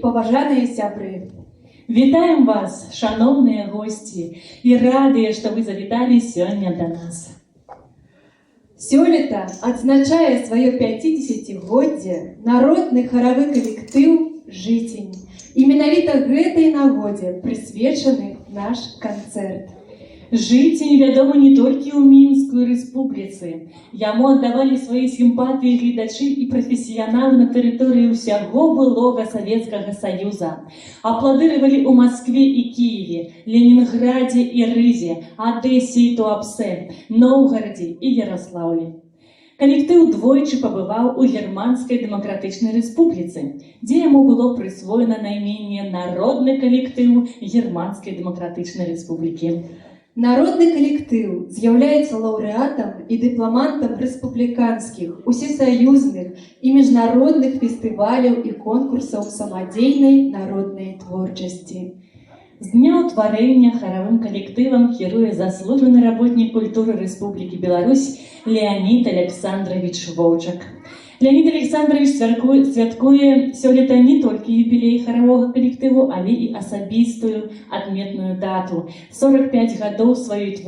паважаныя сябры! Вітаем вас, шановныя госці, і радыя, што вы завіталі сёння да нас. Сёлета адзначае сваё 50-годдзе народны харавы калектыў «Жытень». І менавіта гэтай нагодзе прысвечаны наш канцэрт. Жытень вядомы не толькі ў Мінскай рэспубліцы. Яму аддавалі свае сімпатыі гледачы і прафесіяналы на тэрыторыі ўсяго былога Савецкага Саюза. Апладырывалі ў Маскве і Кіеве, Ленінградзе і Рызе, Адэсе і Туапсе, Новгарадзе і Ярослаўлі. Калектыў двойчы пабываў у Германскай дэмакратычнай рэспубліцы, дзе яму было прысвоена найменне «Народны калектыў Германскай дэмакратычнай рэспублікі». Народны калектыў з'яўляецца лаўрэатам і дыпламантам рэспубліканскіх, усесаюзных і міжнародных фестываляў і конкурсаў самадзейнай народнай творчасці. З дня ўтварэння харавым калектывам кіруе заслужаны работнік культуры Рэспублікі Беларусь Леонід Александрович Воўчак. Леонід Александрович святкуе сёлета не толькі юбілей харавога калектыву, але і асабістую адметную дату – 45 гадоў сваёй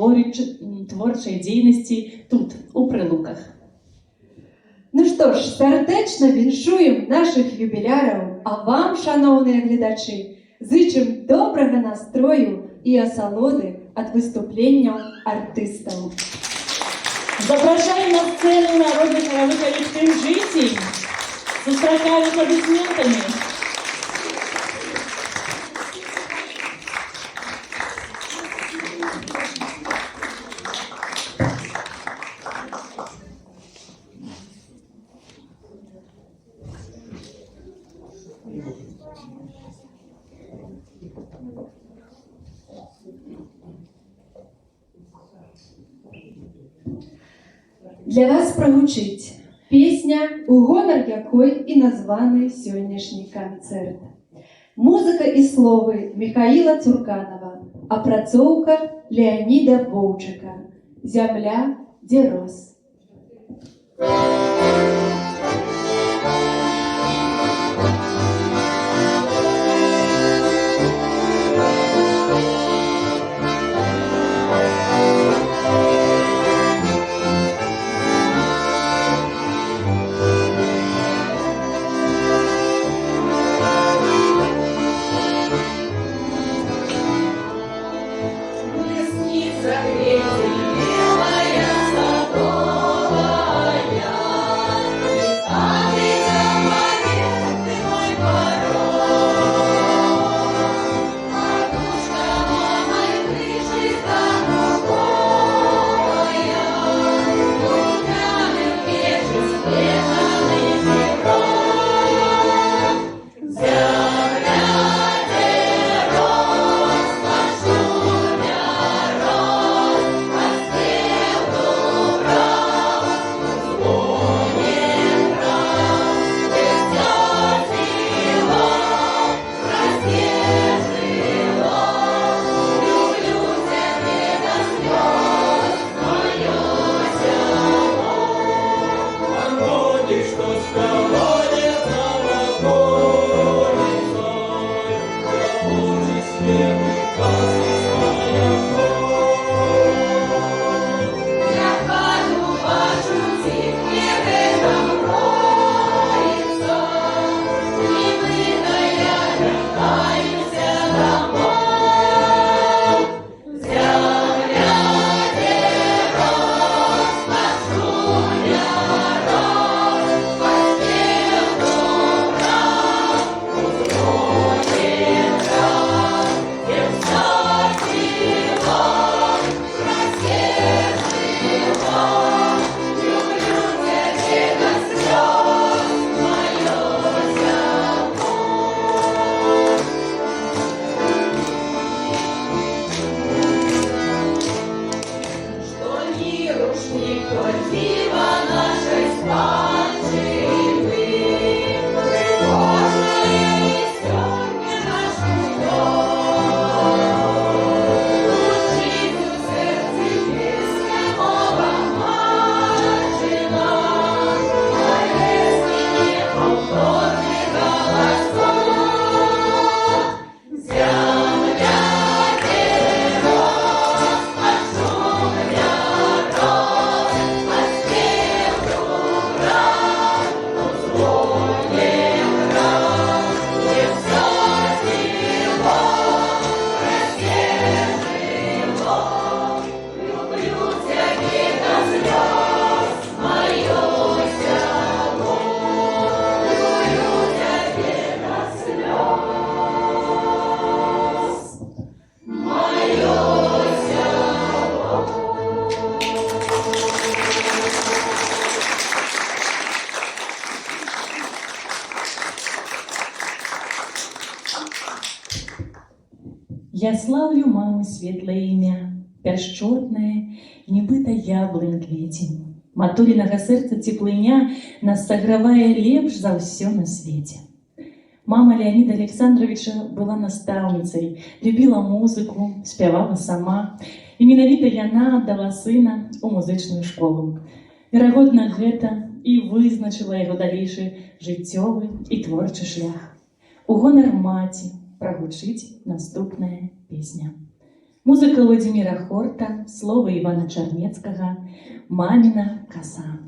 творчай дзейнасці тут, у Прылуках. Ну што ж, сардэчна віншуем нашых юбіляраў, а вам, шаноўныя гледачы, зычым добрага настрою і асалоды ад выступленняў артыстаў. Запрашаем на сцену народны харавы калектыў «Жытень». Сустракаем аплодисментами. Для вас прагучыць песня, у гонар якой і названы сённяшні канцэрт. Музыка і словы Михаіла Цурканова, апрацоўка Леоніда Воўчака. Зямля, дзе рос. Белая, садовая, Я славлю мамы светлае імя, пяшчотнае, нібыта яблынь кветень. Матулінага сэрца цеплыня нас сагравае лепш за ўсё на свеце. Мама Леонида Александровича была настаўніцай, любіла музыку, спявала сама, і менавіта яна аддала сына ў музычную школу. Верагодна, гэта і вызначыла яго далейшы жыццёвы і творчы шлях. У гонар маці прагучыць наступная песня. Музыка Владимира Хорта, словы Івана Чарнецкага, «Мамина коса».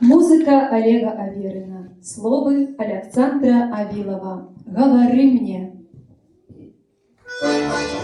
Музыка Олега Аверина, словы Александра Авилова. «Говори мне». Поляне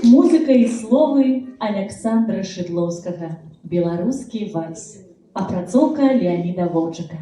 Музыка і словы Александра Шыдлоўскага. Беларускі вальс. Апрацоўка Леаніда Воўчыка.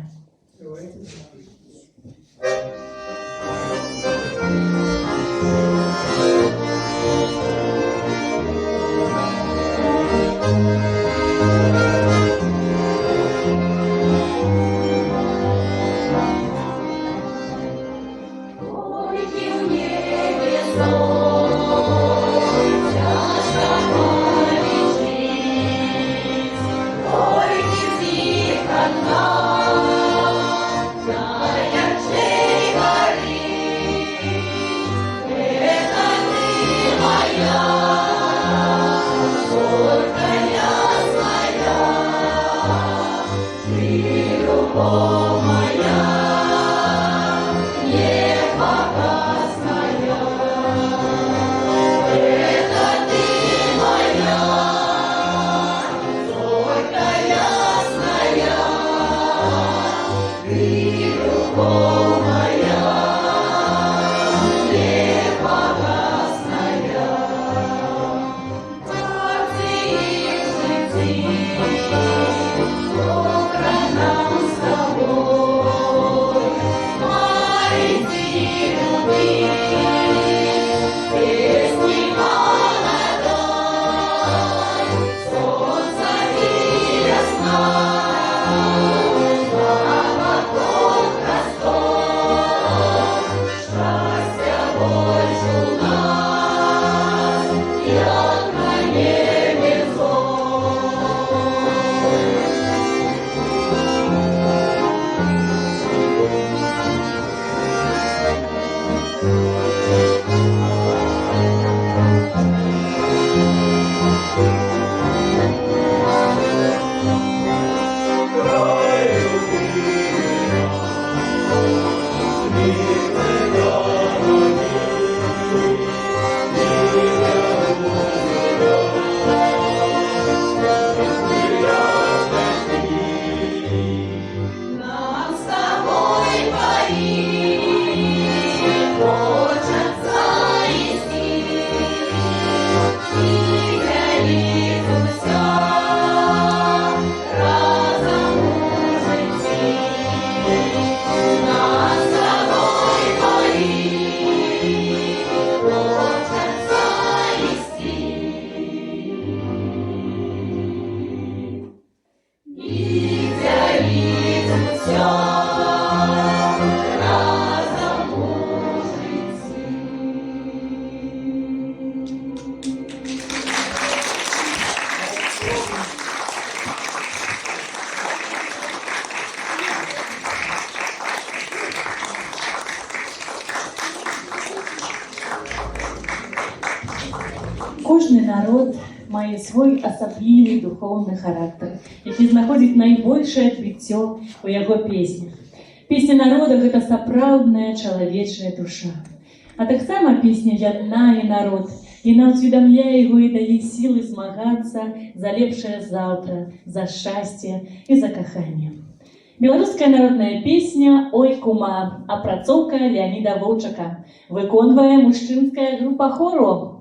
Одна Нам с тобой поить хочется идти, и горит все разом жити. Нам с тобой поить хочется идти, и горит все разом жити. Кожний народ має свій особливий духовний характер, який знаходить найбільше відбиття у його піснях. Пісня народу – це сапраўдная чалавечая душа. А так само песня яднае народ, яна усведомляе его и дае силы змагацца за лепшее завтра, за счастье и за каханне. Беларуская народная песня «Ой, кума», апрацоўка Леонида Воўчака, выконвае мужчынская группа хору.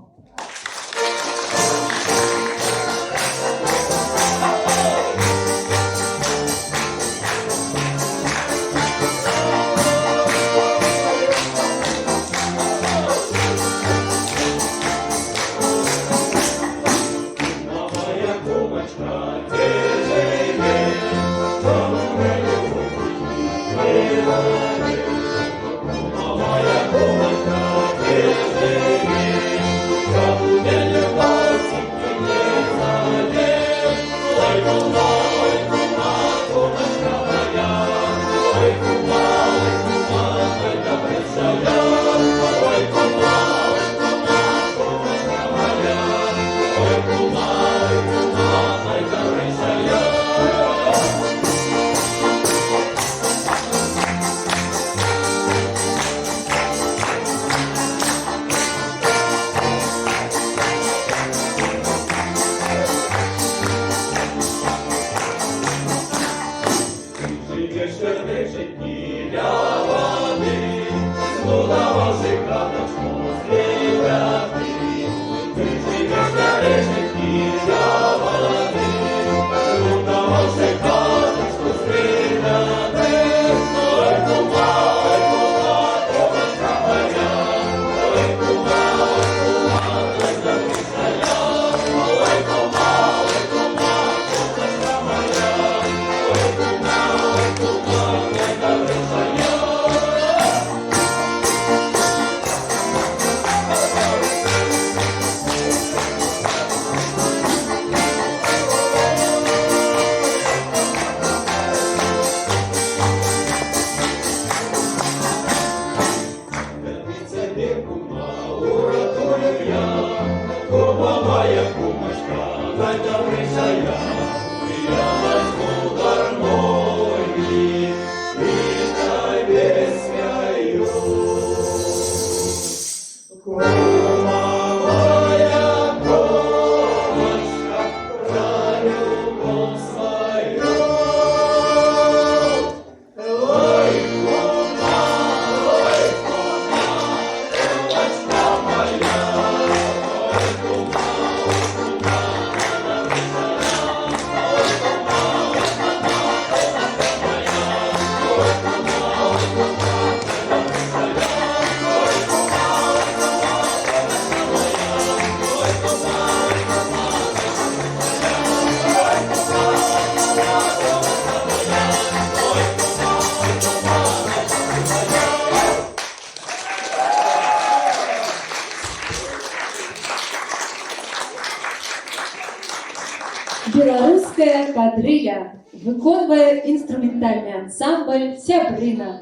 Белорусская кадрыля виконує інструментальний ансамбль «Сябрина».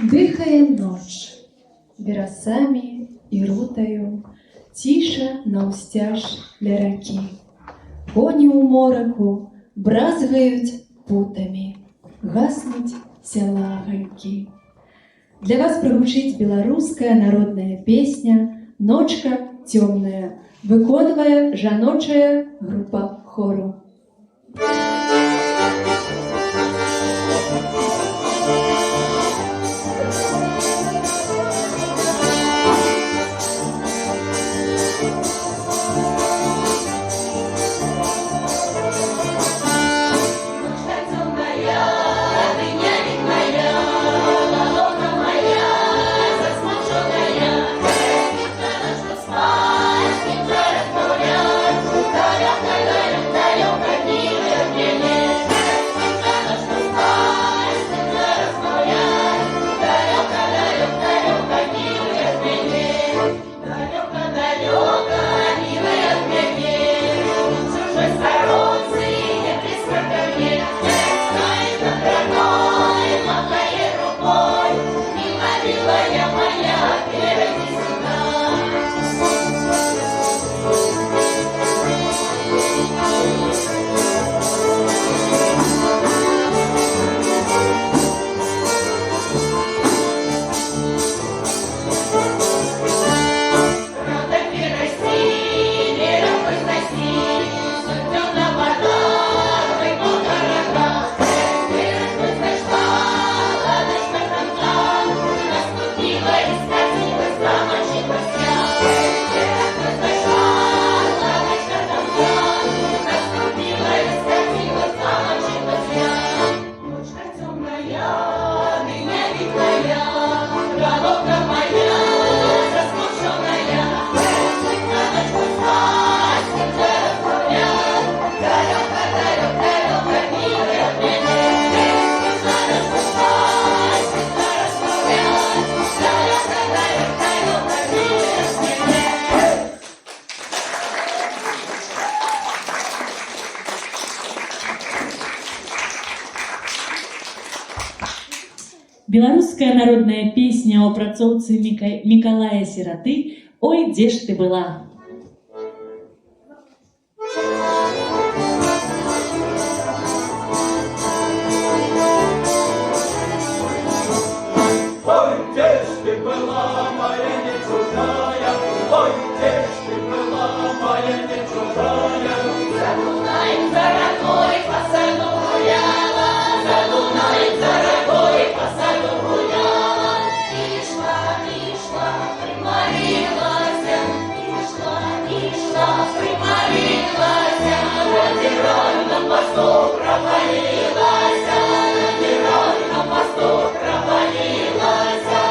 Дихає ноч вірасами і рутою, тиша навстяж ля раки. Коні у мороку бразгають путами, гаснуть села гайки. Для вас прогучить беларуская народная песня «Ночка темная», выконвае жаночая группа хору. Белорусская народная песня о працоўцы Миколая Сираты «Ой, где ж ты была?» Ой, где ж ты была, моя не чужая, ой, где ж ты была, вийшла, примарилася, на геройном мосту провалилася, на геройном мосту провалилася.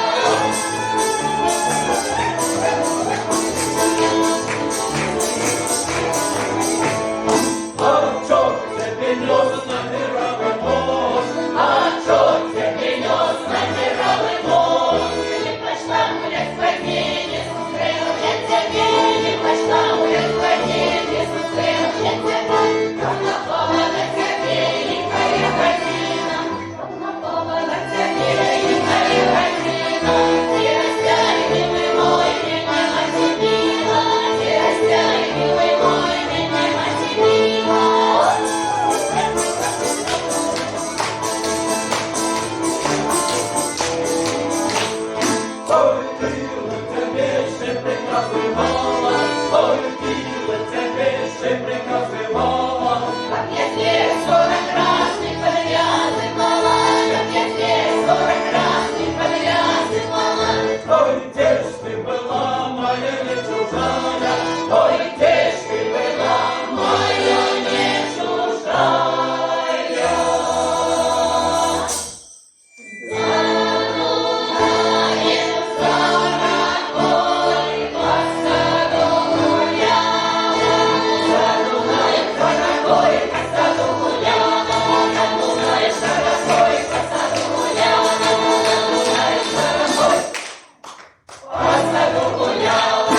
А чорт це принес на геровий мост, А чорт це принес на геровий мост. Не пошла гулять в воде, не сустрела я тебе, не пошла гулять в воде, не сустрела я тебя. Как напала на тебе лихая година, как напала на тебе лихая година. Ты растяй, милый мой, меня отделила, ты растяй, милый мой, меня отделила. ой, тіло тебе ще прекрасний мала, ой, тіло тебе ще прекрасний мала. Как я здесь 40 красных подвязывала, как я здесь 40 красных подвязывала. Ой, де ж ти була, моя не чужая, ой, де ж ти була, Моя не чужая. Загуляем за рекой, по саду гуляла. Загуляем за рекой, по саду гуляла. Загуляем за рекой, по саду гуляла. Загуляем за рекой, по саду гуляла.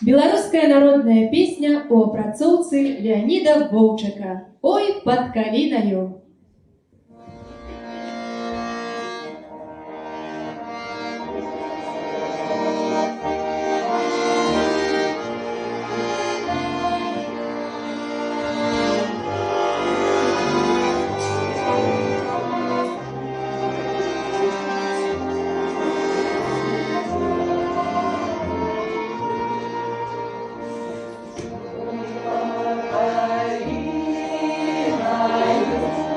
Беларуская народная песня у апрацоўцы Леаніда Воўчака. Ой, пад калінаю. Калиною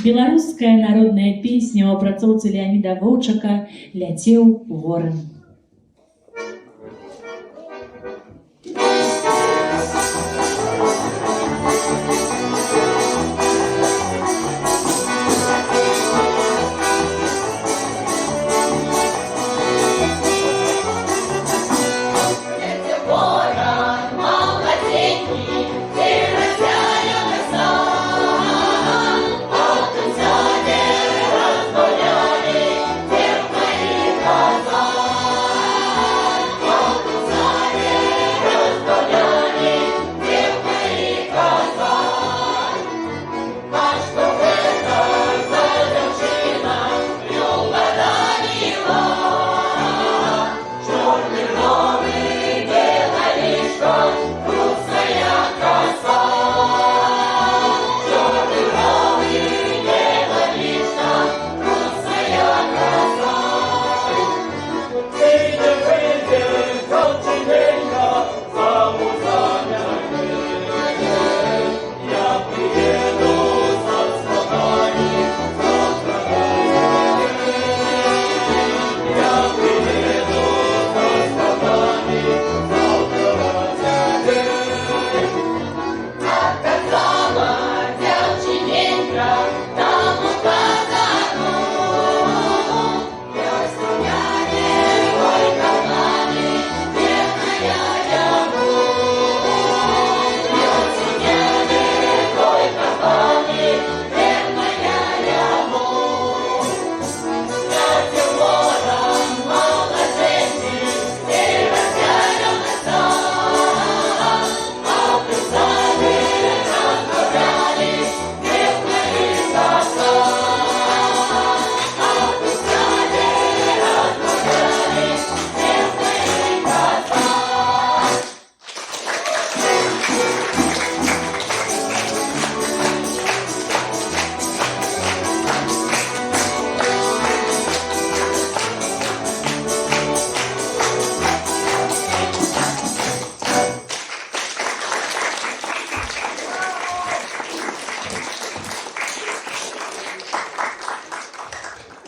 Беларуская народная песня ў апрацоўцы Леаніда Воўчака «Ляцеў воран». Ворон молоденький, ты разъяренный сан, от взяли разгуляли, девка и коза. От взяли разгуляли, девка и коза. А что это за девчина, Люба Данила? Черный новый белолишка, русая коса. Черный новый белолишка, русая коса. Ты не выйдешь, колчененька, замуж за меня. Я приеду со слугами, я приеду со слугами, Отказала девчиненька тому казану. Я слуняне, ой, кабаны, бедная яму. Я слуняне, ой, кабаны, бедная яму. Ляцеў ворон молоденький, ты разъяренный сан, а писали разгуляли, девка и коса. А писали разгуляли, девка и коса.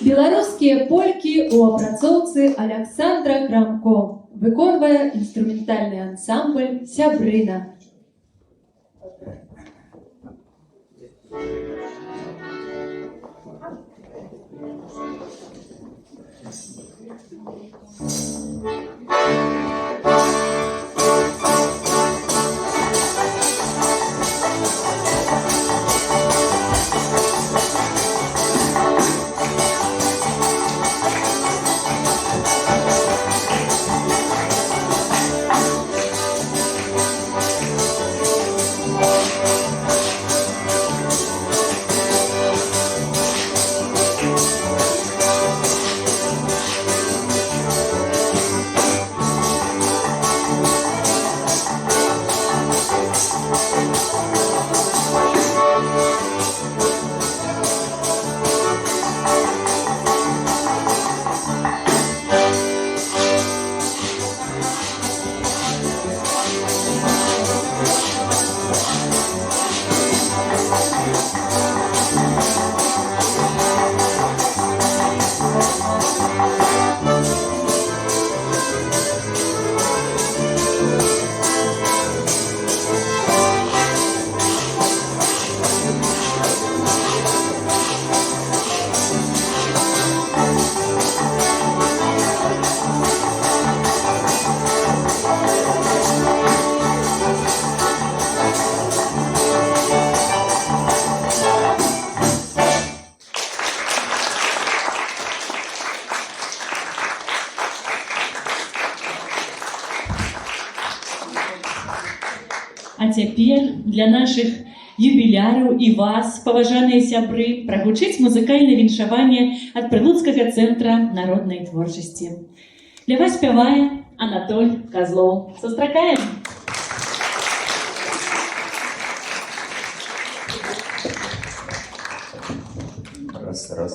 Беларускія полькі ў апрацоўцы Аляксандра Крамко. Выконвае інструментальны ансамбль «Сябрына». А цяпер для нашых юбіляраў і вас, паважаныя сябры, прагучыць музыкальнае віншаванне ад Прылуцкага цэнтра народнай творчасці. Для вас спявае Анатоль Козлов. Сустракаем! Раз.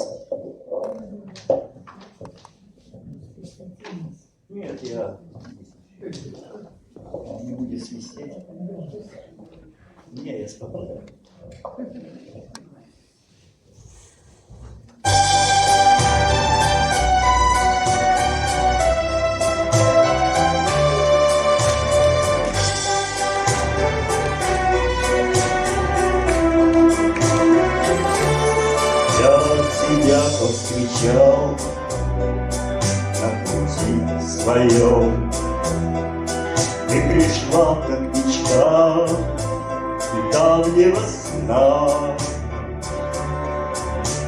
Нет, я не будет свистеть. Не, я спокойно. я повстречал на пути своем. Ты пришла, как мечта давнего сна.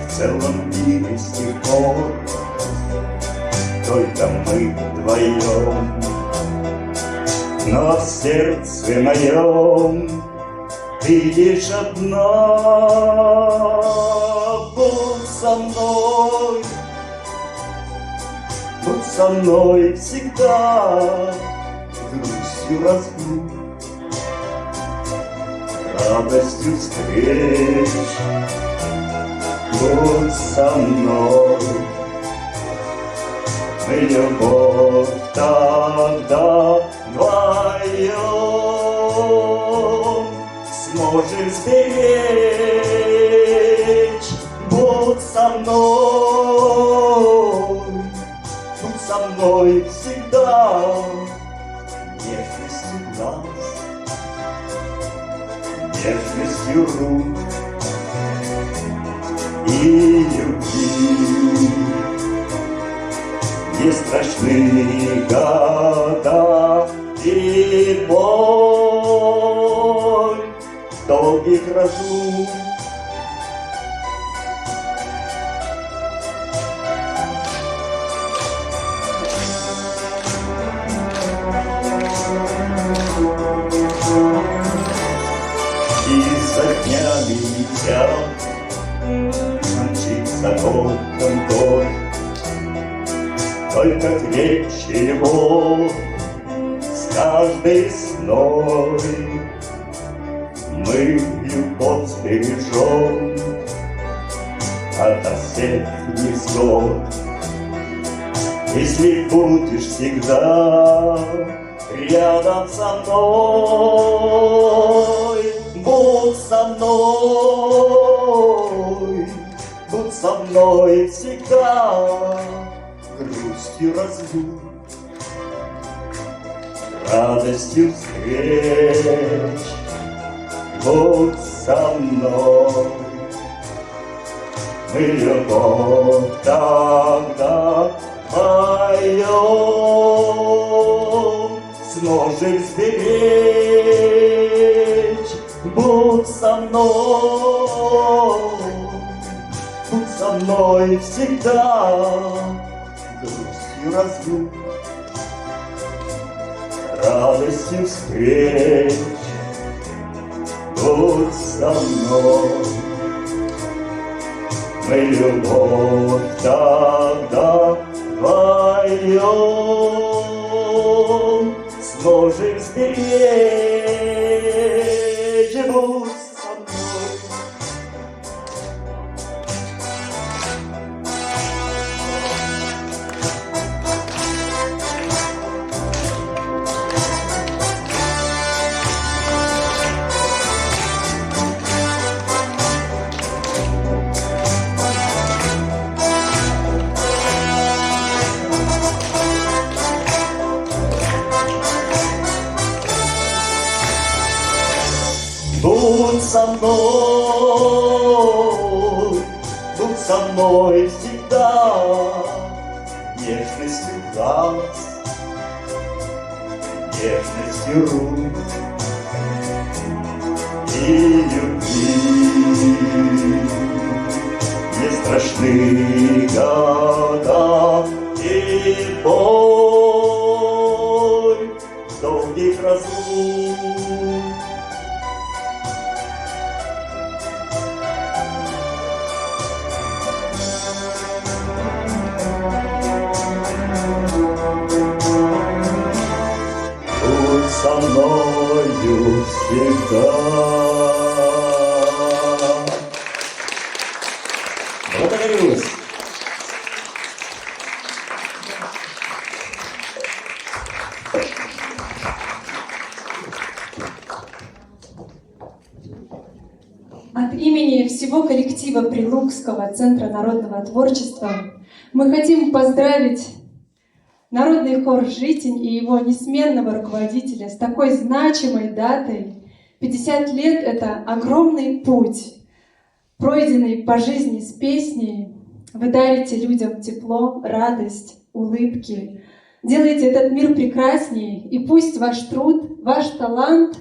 В целом мире с тех пор только мы вдвоем. Но в сердце моем ты лишь одна. Будь со мной всегда, грустью разлук, радостью встреч. Будь со мной, мы любовь тогда вдвоем сможем сберечь. Будь со мной всегда, нежностью глаз, нежностью рук и любви. Не страшны года и боль долгих разлук. И за днями летят, мчится волком дождь. Только крепче любовь с каждой весной. Мы любовь бережем ото всех невзгод. Если будешь всегда рядом со мной, будь со мной всегда, грустью разлук, радостью встреч. Будь со мной, мы любовь тогда вдвоем сможем сберечь. Будь со мной всегда, грустью разлук, радостью встреч. Будь со мной, мы любовь тогда вдвоем сможем сберечь. Будь со мной. Будь со мной всегда, нежностью глаз, нежностью рук и любви. Не страшны года и боль долгих разлук. Со мною всегда. Благодарю вас. От имени всего коллектива Прилукского центра народного творчества мы хотим поздравить Народный хор «Житинь» и его несменного руководителя с такой значимой датой. 50 лет — это огромный путь, пройденный по жизни с песней. Вы дарите людям тепло, радость, улыбки. Делаете этот мир прекраснее, и пусть ваш труд, ваш талант,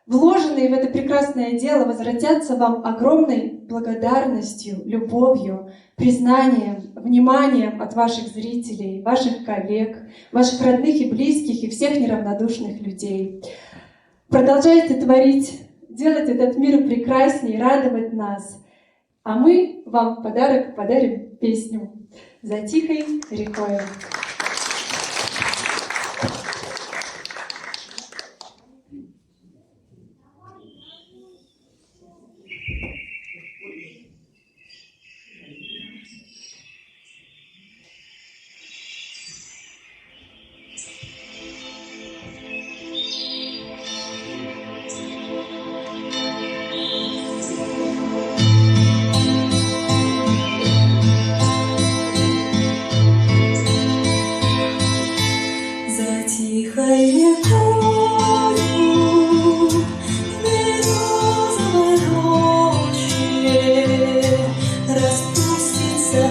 вложенные в это прекрасное дело, возвратятся вам огромной благодарностью, любовью, признанием, вниманием от ваших зрителей, ваших коллег, ваших родных и близких и всех неравнодушных людей. Продолжайте творить, делать этот мир прекраснее, радовать нас. А мы вам в подарок подарим песню «За тихой рекой». За тихой рекою в березовой роще распустится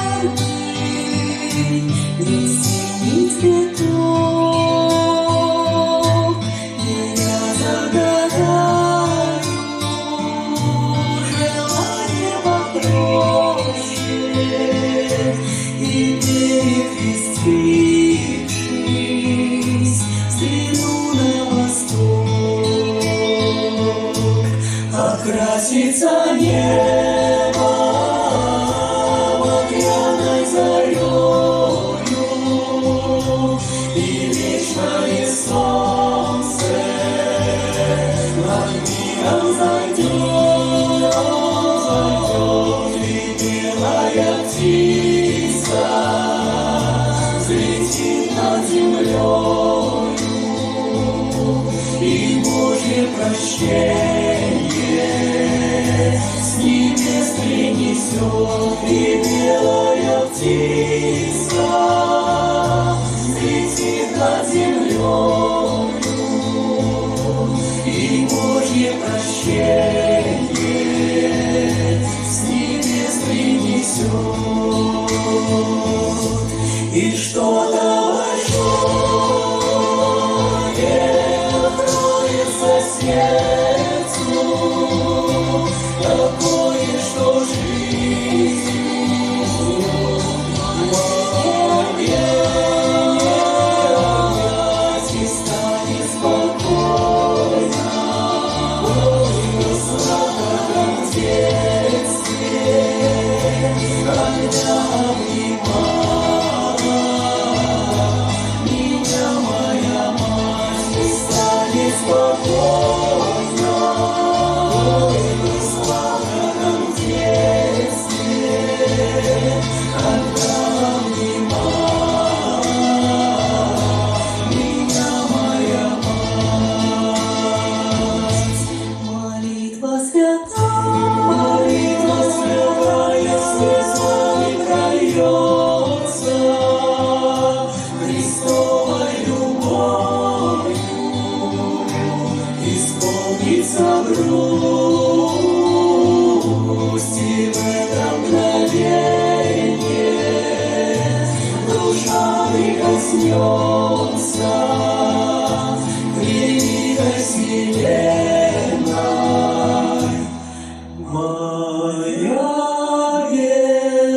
яркий весенний цветок. И я загадаю желание попроще и перекрестившись взгляну на восток. Окрасится небо багряной зарею, и вечное солнце над миром зайдет, и белая птица взлетит над землею, и Божье прощение с небес принесет, и белая птица взлетит над землею, и Божье прощение с небес принесет. И что-то большое откроется сердцу, такое, что жизнью объять и станет спокойно, сладко в детстве, когда обнимала меня моя мать, и станет спокойно, сладко в детстве, когда обнимала меня моя мать. Молитва святая слезами прольется, Христовой любовью исполнится грусть, и в это мгновенье душа прикоснется к великой вселенной. Моя Беларусь.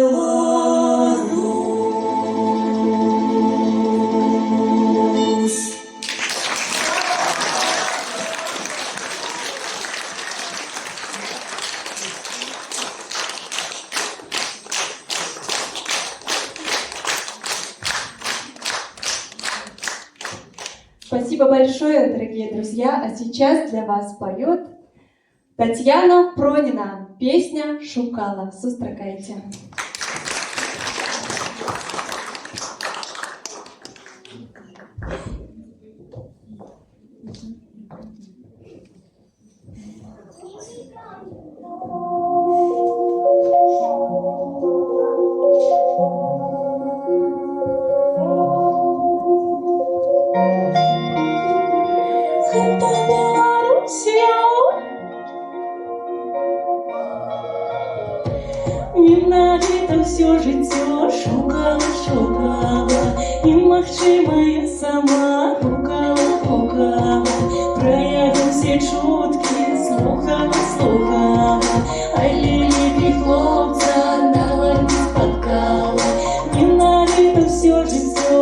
Спасибо большое, дорогие друзья. А сейчас для вас поет Татьяна Пронина. Песня «Шукала». Сустракайте. Не надо менавіта ўсё жыццё шукала і магчымае сама гукала пра яго ўсе чуткі слухала але лепей хлопца нават не спаткала менавіта ўсё жыццё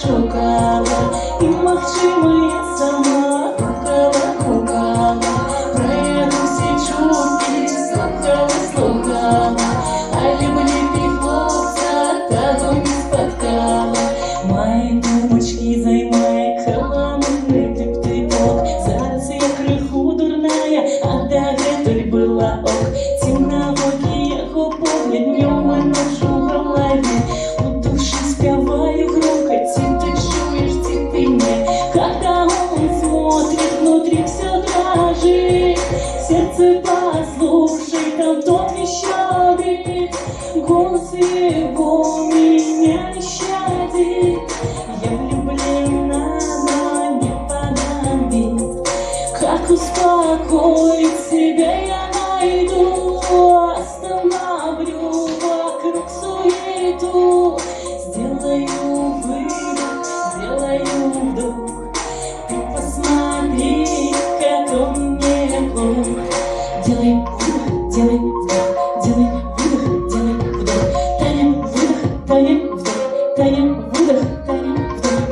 шукала і магчымае сама гукала пра яго ўсе чуткі слухала але лепей хлопца таго не спаткала мае думачкі займае халамутны тып-тыпок зараз я крыху дурная а дагэтуль была ок цемнавокі яго погляд днём і ноччу галаве у душы спяваю громко ці ты чуешь ці ты не когда он смотрит внутри все дрожит сердце послушай там тот вещает голос его меня не щадит я влюблена но не понадобит как успокоить себя я найду остановлю вокруг суету сделаю выдох сделаю вдох ты посмотри как он мне плох делай выдох делай вдох делай выдох делай вдох таня выдох таня вдох таня выдох таня вдох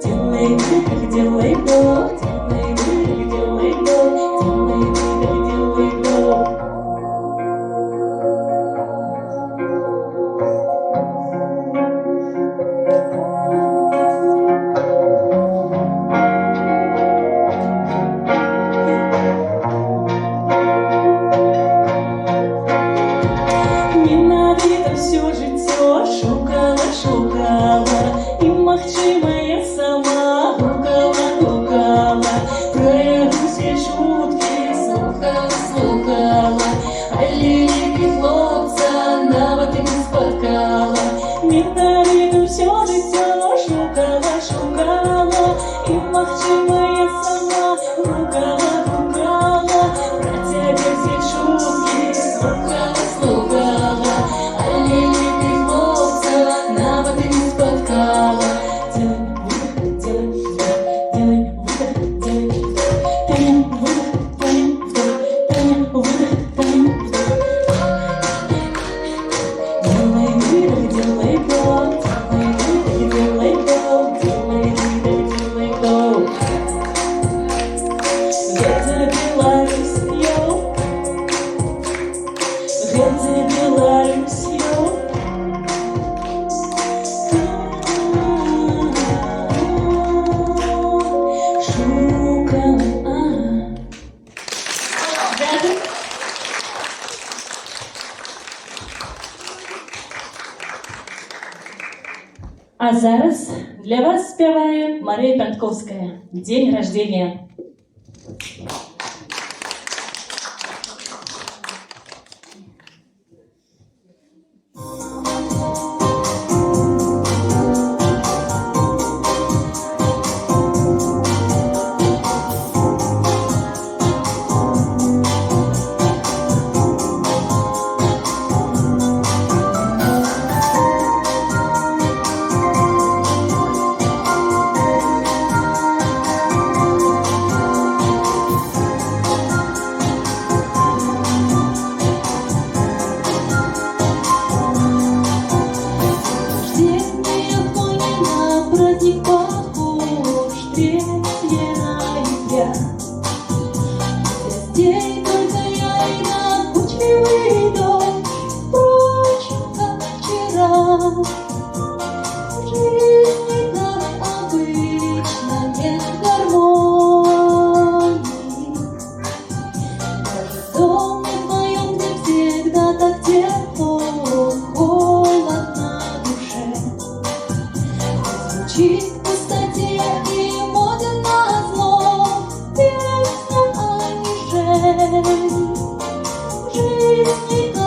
делай выдох делай вдох делай выдох делай вдох делай выдох делай вдох менавіта ўсё жыццё шукала і магчымае сама гукала пра яго ўсе чуткі слухала але лепей хлопца нават і не спаткала менавіта ўсё жыццё шукала і магчымае сама гукала пра цябе ўсе чуткі слухала але лепей хлопца нават і не спаткала делай выдох делай вдох делай выдох таня выдох таня вдох делай выдох делай вдох делай вдох делай выдох делай вдох гэта Беларусь йоу гэта Беларусь йоу А зараз для вас спявае Марыя Пянтковская «День рождения». Жизнь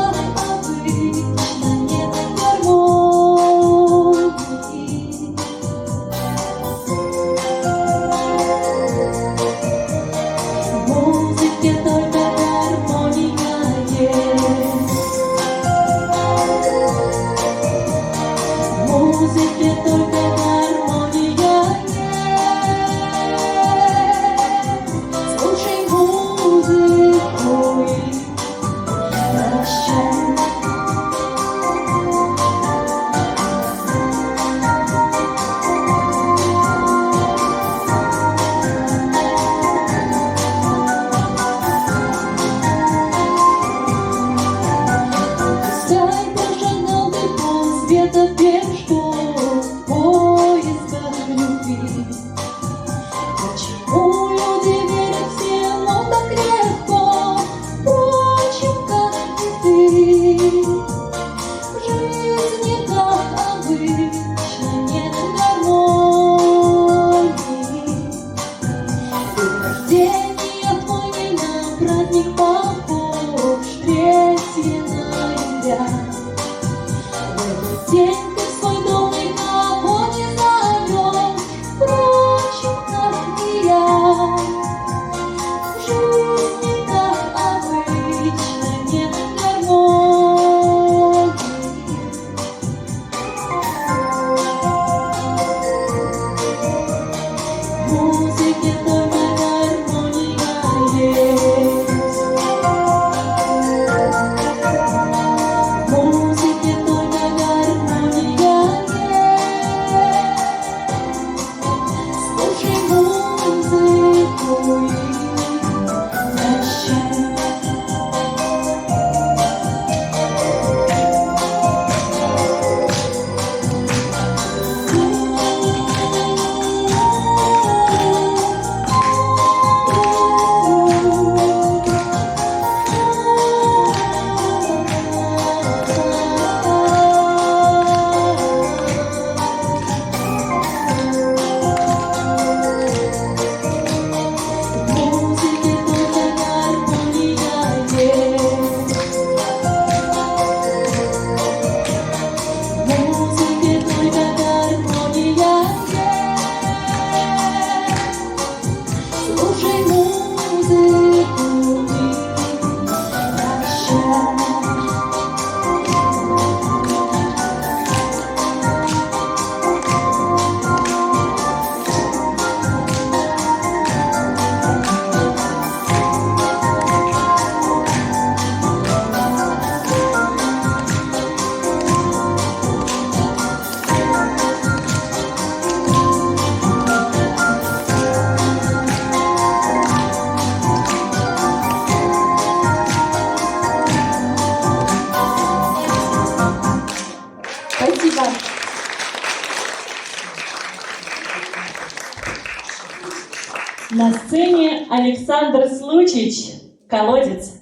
Александр Случич, «Колодец».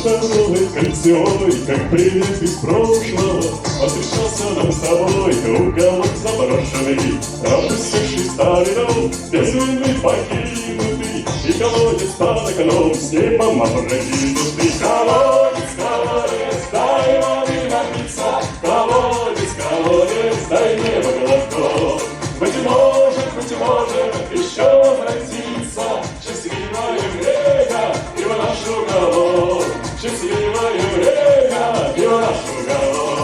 Новой кольцевой, как привет из прошлого, Встречался нам с тобой уголок заброшенный, Опустевший старый дом, без вины покинутый, И колодец под окном с небом опрокинутый. Колодец, колодец, дай воды напиться, Колодец, колодец, дай небо глотков. Быть может, еще возвратится счастливое время и в наш уголок. Счастливое время и в наш уголок.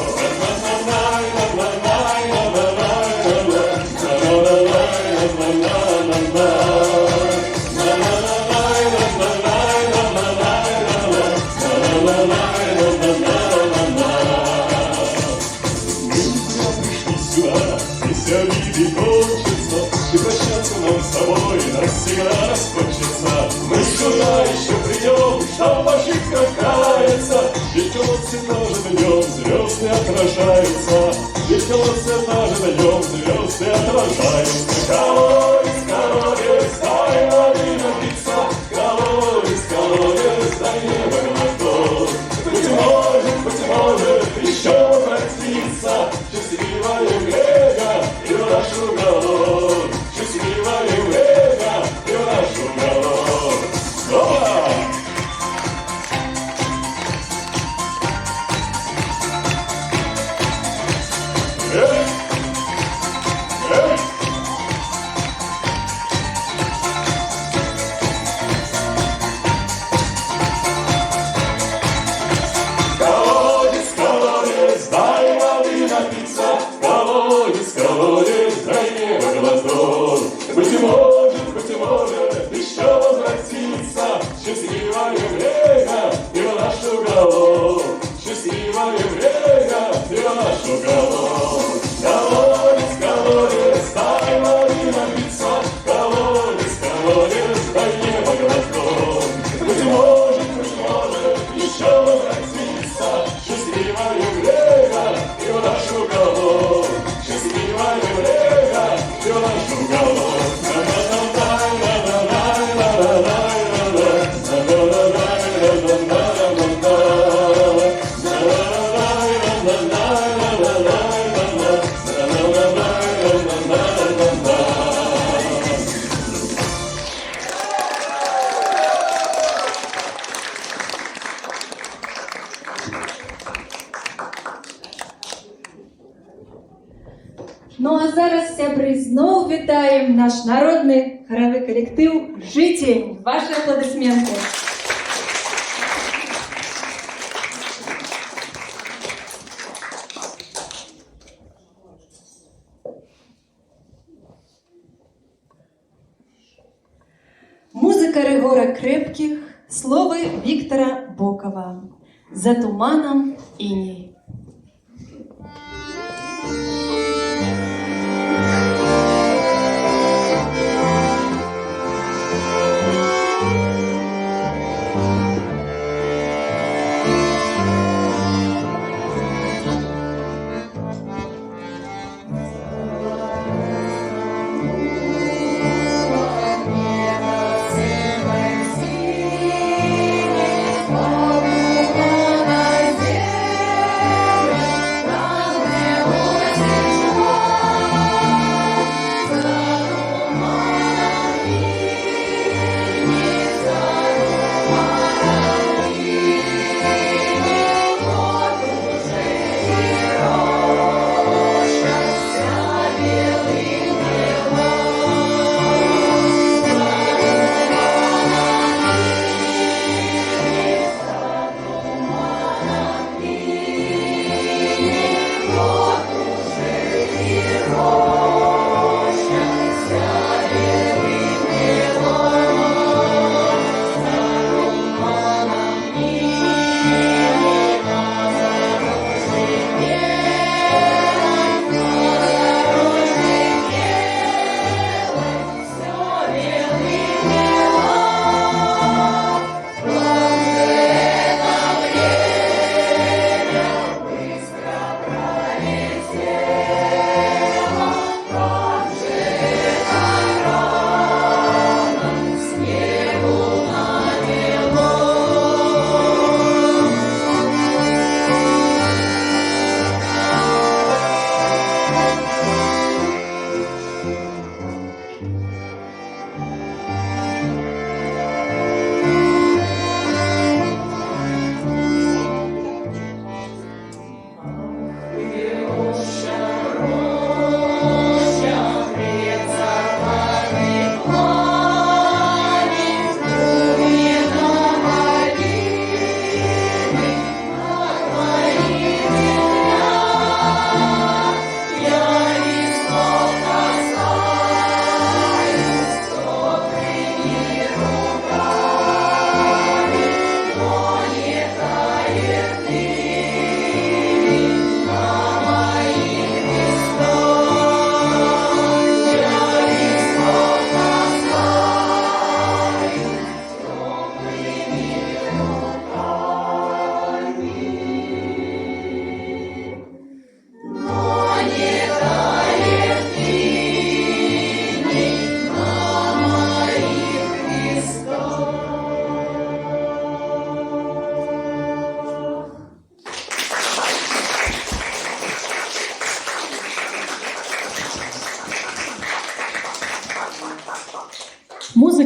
Здесь обиды кончатся, и прощаться нам с тобой навсегда расхочется. Мы сюда еще придем, чтоб ошибка каяться, ведь колодцы даже днем звезды отражаются, ведь колодцы даже днем звезды отражаются. Колодец, колодец, дай воды напиться, Колодец, колодец, дай небо глоток. Быть может, еще возвратится счастливое время и в наш уголок. Счастливое время и в наш уголок. Опа! Колодец, колодец, дай воды напиться, Колодец, колодец, дай небо глоток. Быть может, еще возвратится счастливое время и в наш уголок. Счастливое время и в наш уголок. Колодец, колодец, дай воды напиться, Колодец, колодец, дай небо глотков. Быть может, еще возвратится счастливое время и в наш уголок. Счастливое время и в наш уголок. Ну а зараз, сябры, зноў вітаем наш народны харавы калектыў «Житень». Ваши аплодисменты. Музыка Рыгора Крепких, словы Виктора Бокова. За туманом иней. Земля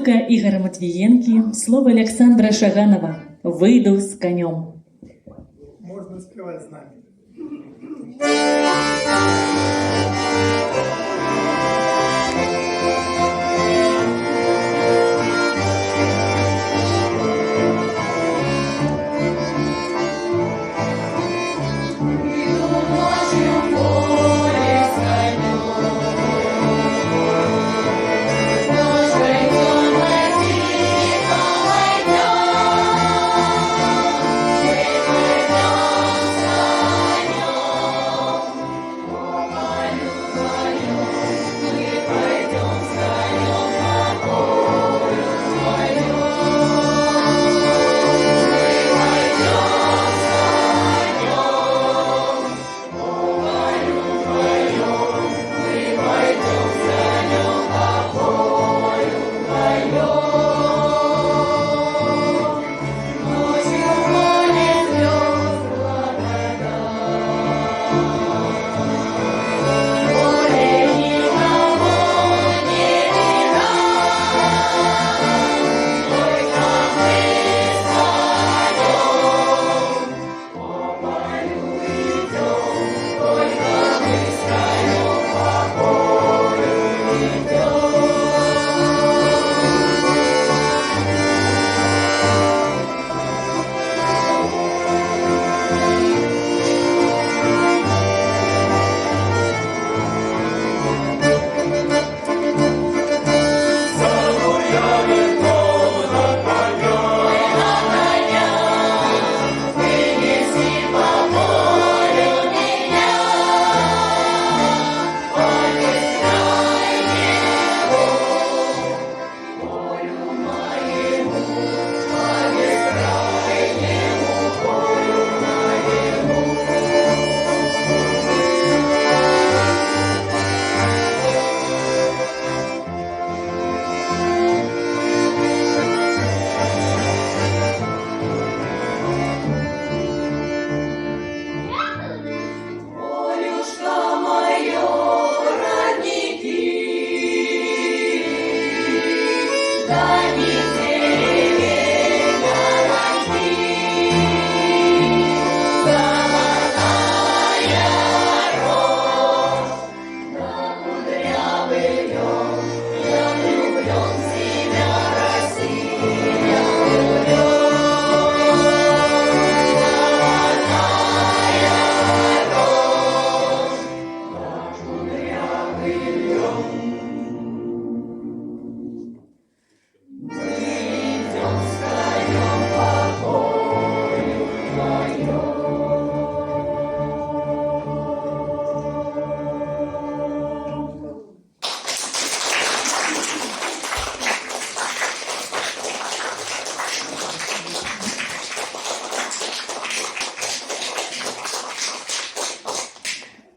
Музыка Игоря Матвиенки, слово Александра Шаганова. «Выйду с конем». Можно спевать с нами.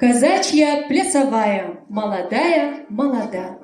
Казачья плясовая, молодая, молода.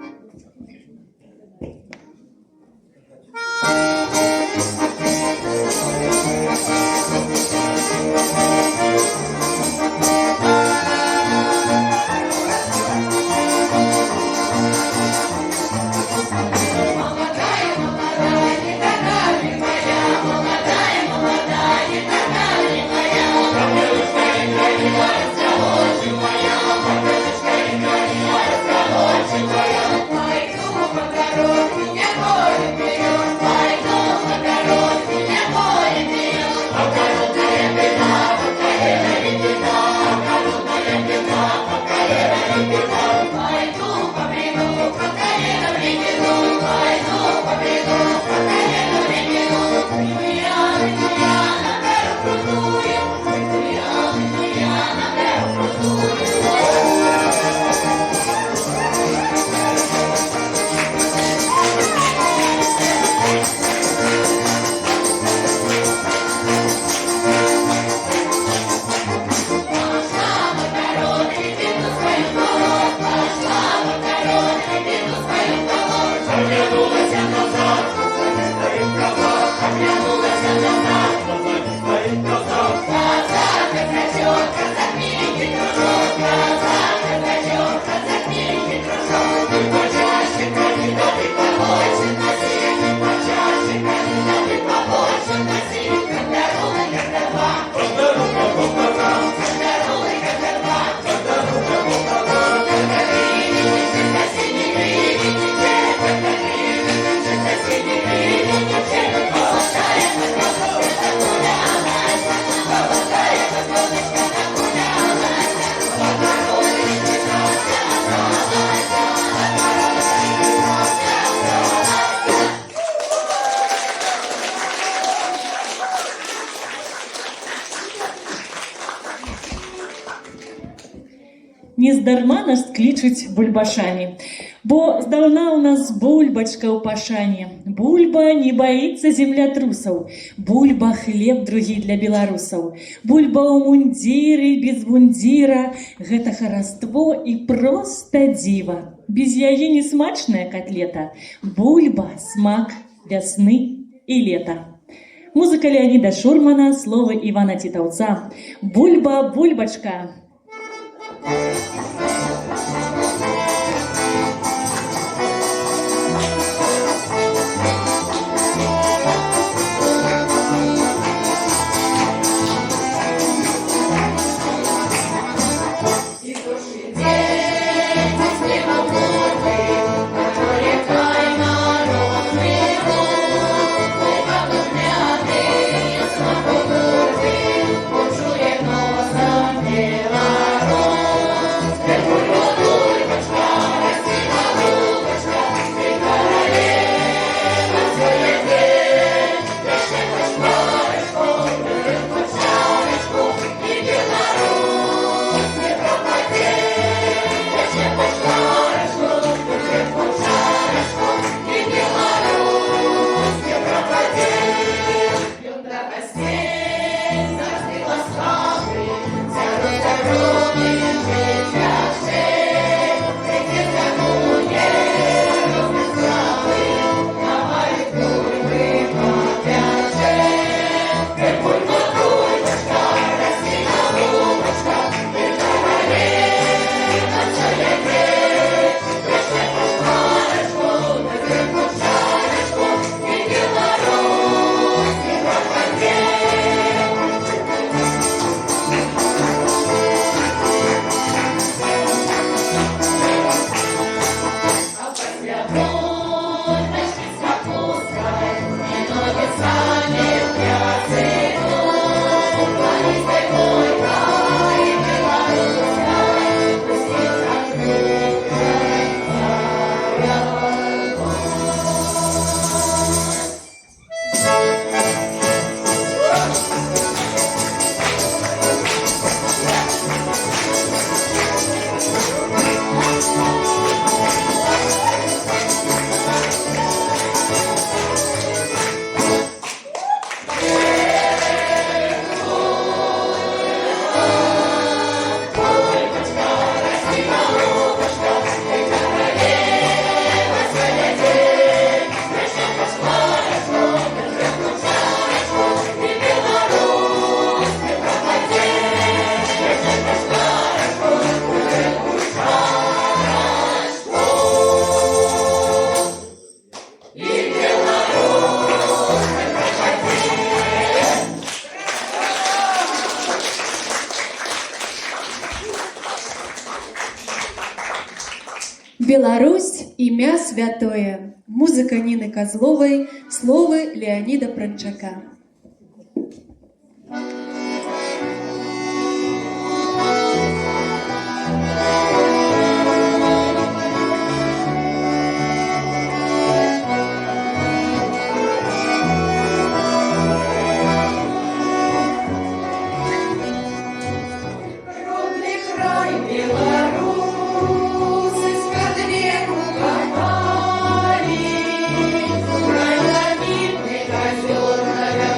Казак, Нездарма нас клічуць бульбашамі, бо здаўна ў нас бульбачка ў пашане. Бульба не баіцца землятрусаў, бульба хлеб другі для беларусаў. Бульба ў мундзіры, без мундзіра, гэта хараство і проста дзіва. Без яе не смачная котлета, бульба – смак вясны і лета. Музыка Леонида Шурмана, слово Ивана Титовца. Бульба, бульбочка. Беларусь – імя святое. Музыка Нины Козловой, словы Леонида Пранчака. Родный край Беларусь, из-под веку копали, край гранитный, озерная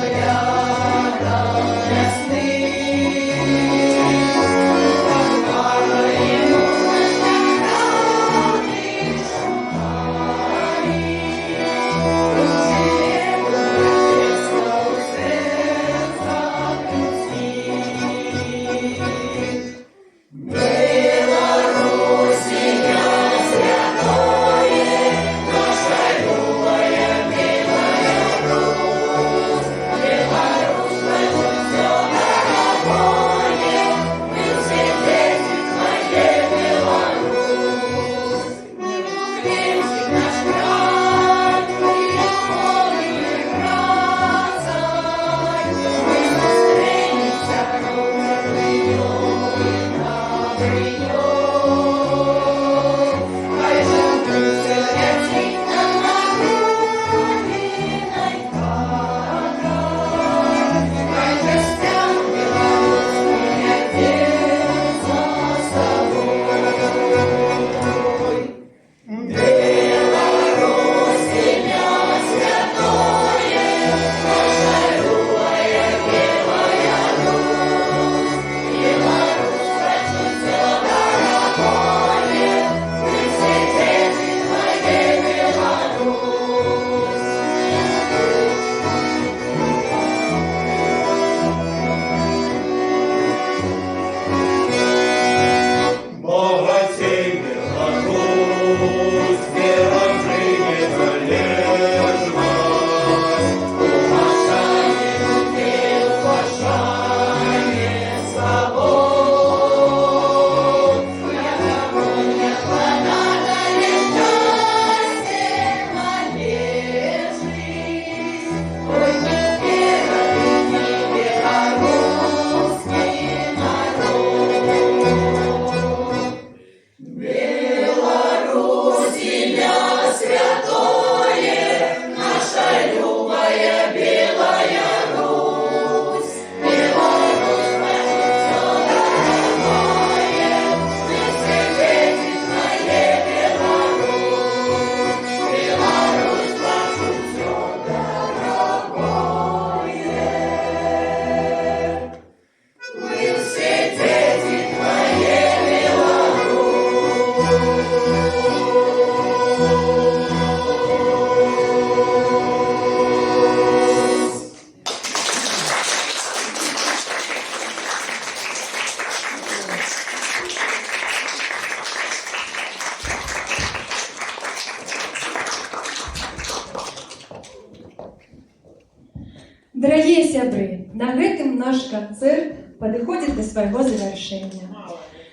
сябры, на гэтым наш канцэрт падыходзіць да свайго завяршэння.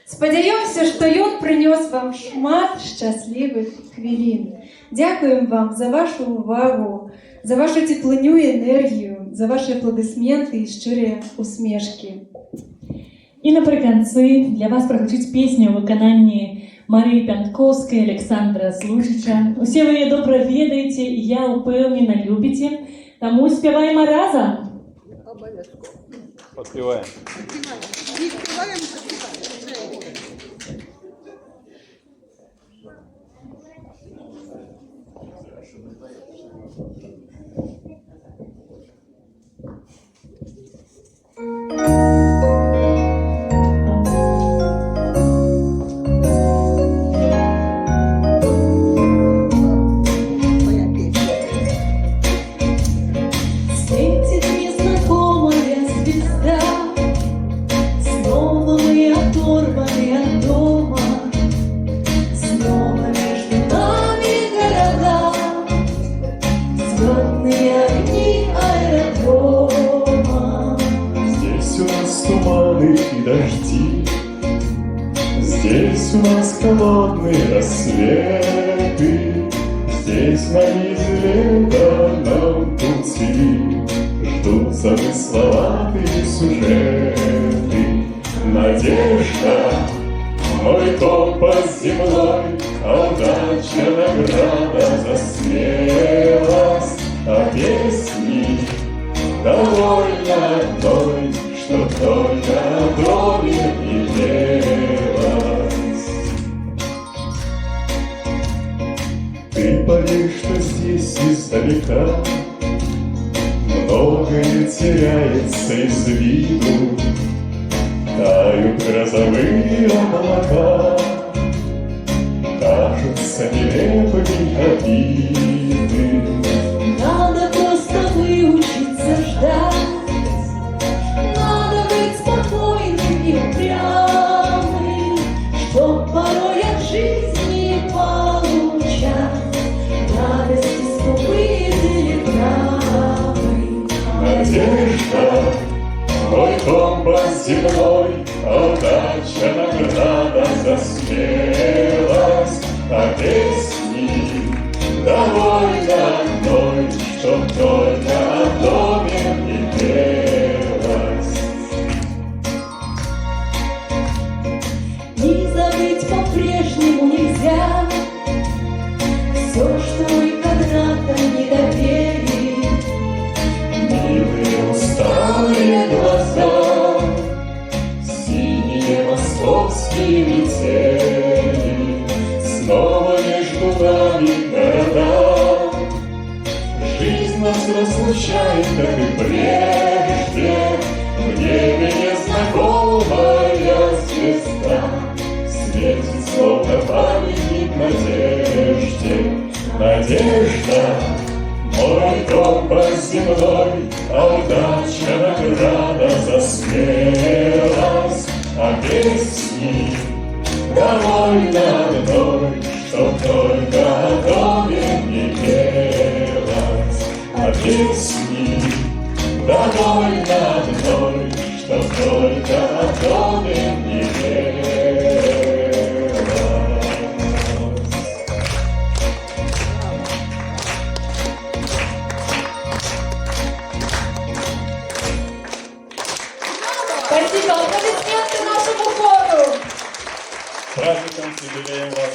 Спадзяёмся, што ён прынёс вам шмат шчаслівых хвілін. Дзякуем вам за вашу увагу, за вашу цеплыню і энергію, за ваши аплодысменты і шчырыя усмешкі. І напрыканцы для вас прагучыць песню ў выкананні Марыі Пянткоўскай, Александра Слушыча. Усе вы яе добра ведаеце, і я ўпэўнена любіце, таму спяваем разам. Подпеваем. Светит незнакомая звезда, снова мы оторваны от дома, снова между нами города, взлетные огни аэродрома. Здесь у нас туманы и дожди, здесь у нас холодные рассветы, здесь на неизведанном пути ждут замысловатые сюжеты. Надежда, мой компас земной, а удача награда за смелость, а песни довольно одной, что только о доме и пелось. Ты поверь, что здесь издалека многое теряется из виду, тают грозовые облака, кажутся нелепыми обиды. Надо просто выучиться ждать, надо быть спокойным и упрямым, чтоб порой от жизни получать радости скупые телеграммы. Надежда, мой компас земной, а удача награда за смелость, а песни довольно одной, чтоб только о доме не пелось. И забыть по-прежнему нельзя все, что мы когда-то не доверили. Милые усталые глаза, синие московские метели, снова между нами города. Жизнь нас разлучает, как и прежде, в небе незнакомая звезда светит, словно памятник надежде. Надежда, мой компас земной, а удача награда за смелость, а песни довольно одной, чтоб только о доме не пелось. А песни довольно одной, чтоб только о доме не пелось. Спасибо, аплодисменты нашему хору. С праздником, с юбилеем вас!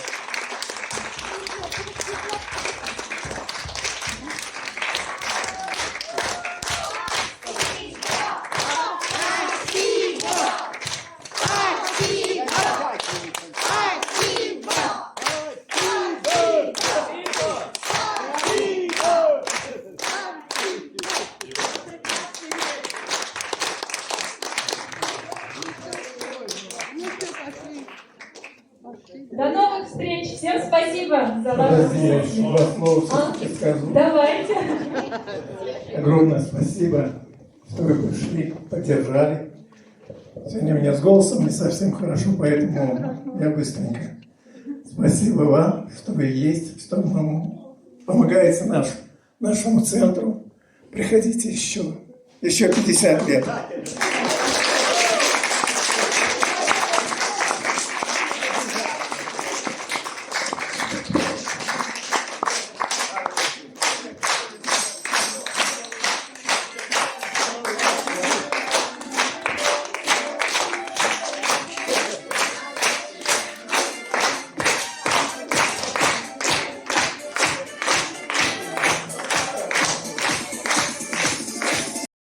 До новых встреч. Всем спасибо за ваше Подожди, я еще присутствие. два слова все-таки скажу. Давайте. Огромное спасибо, что вы пришли, поддержали. Сегодня у меня с голосом не совсем хорошо, поэтому я быстренько. Спасибо вам, что вы есть, что вы помогаете нашему центру. Приходите еще. еще 50 лет.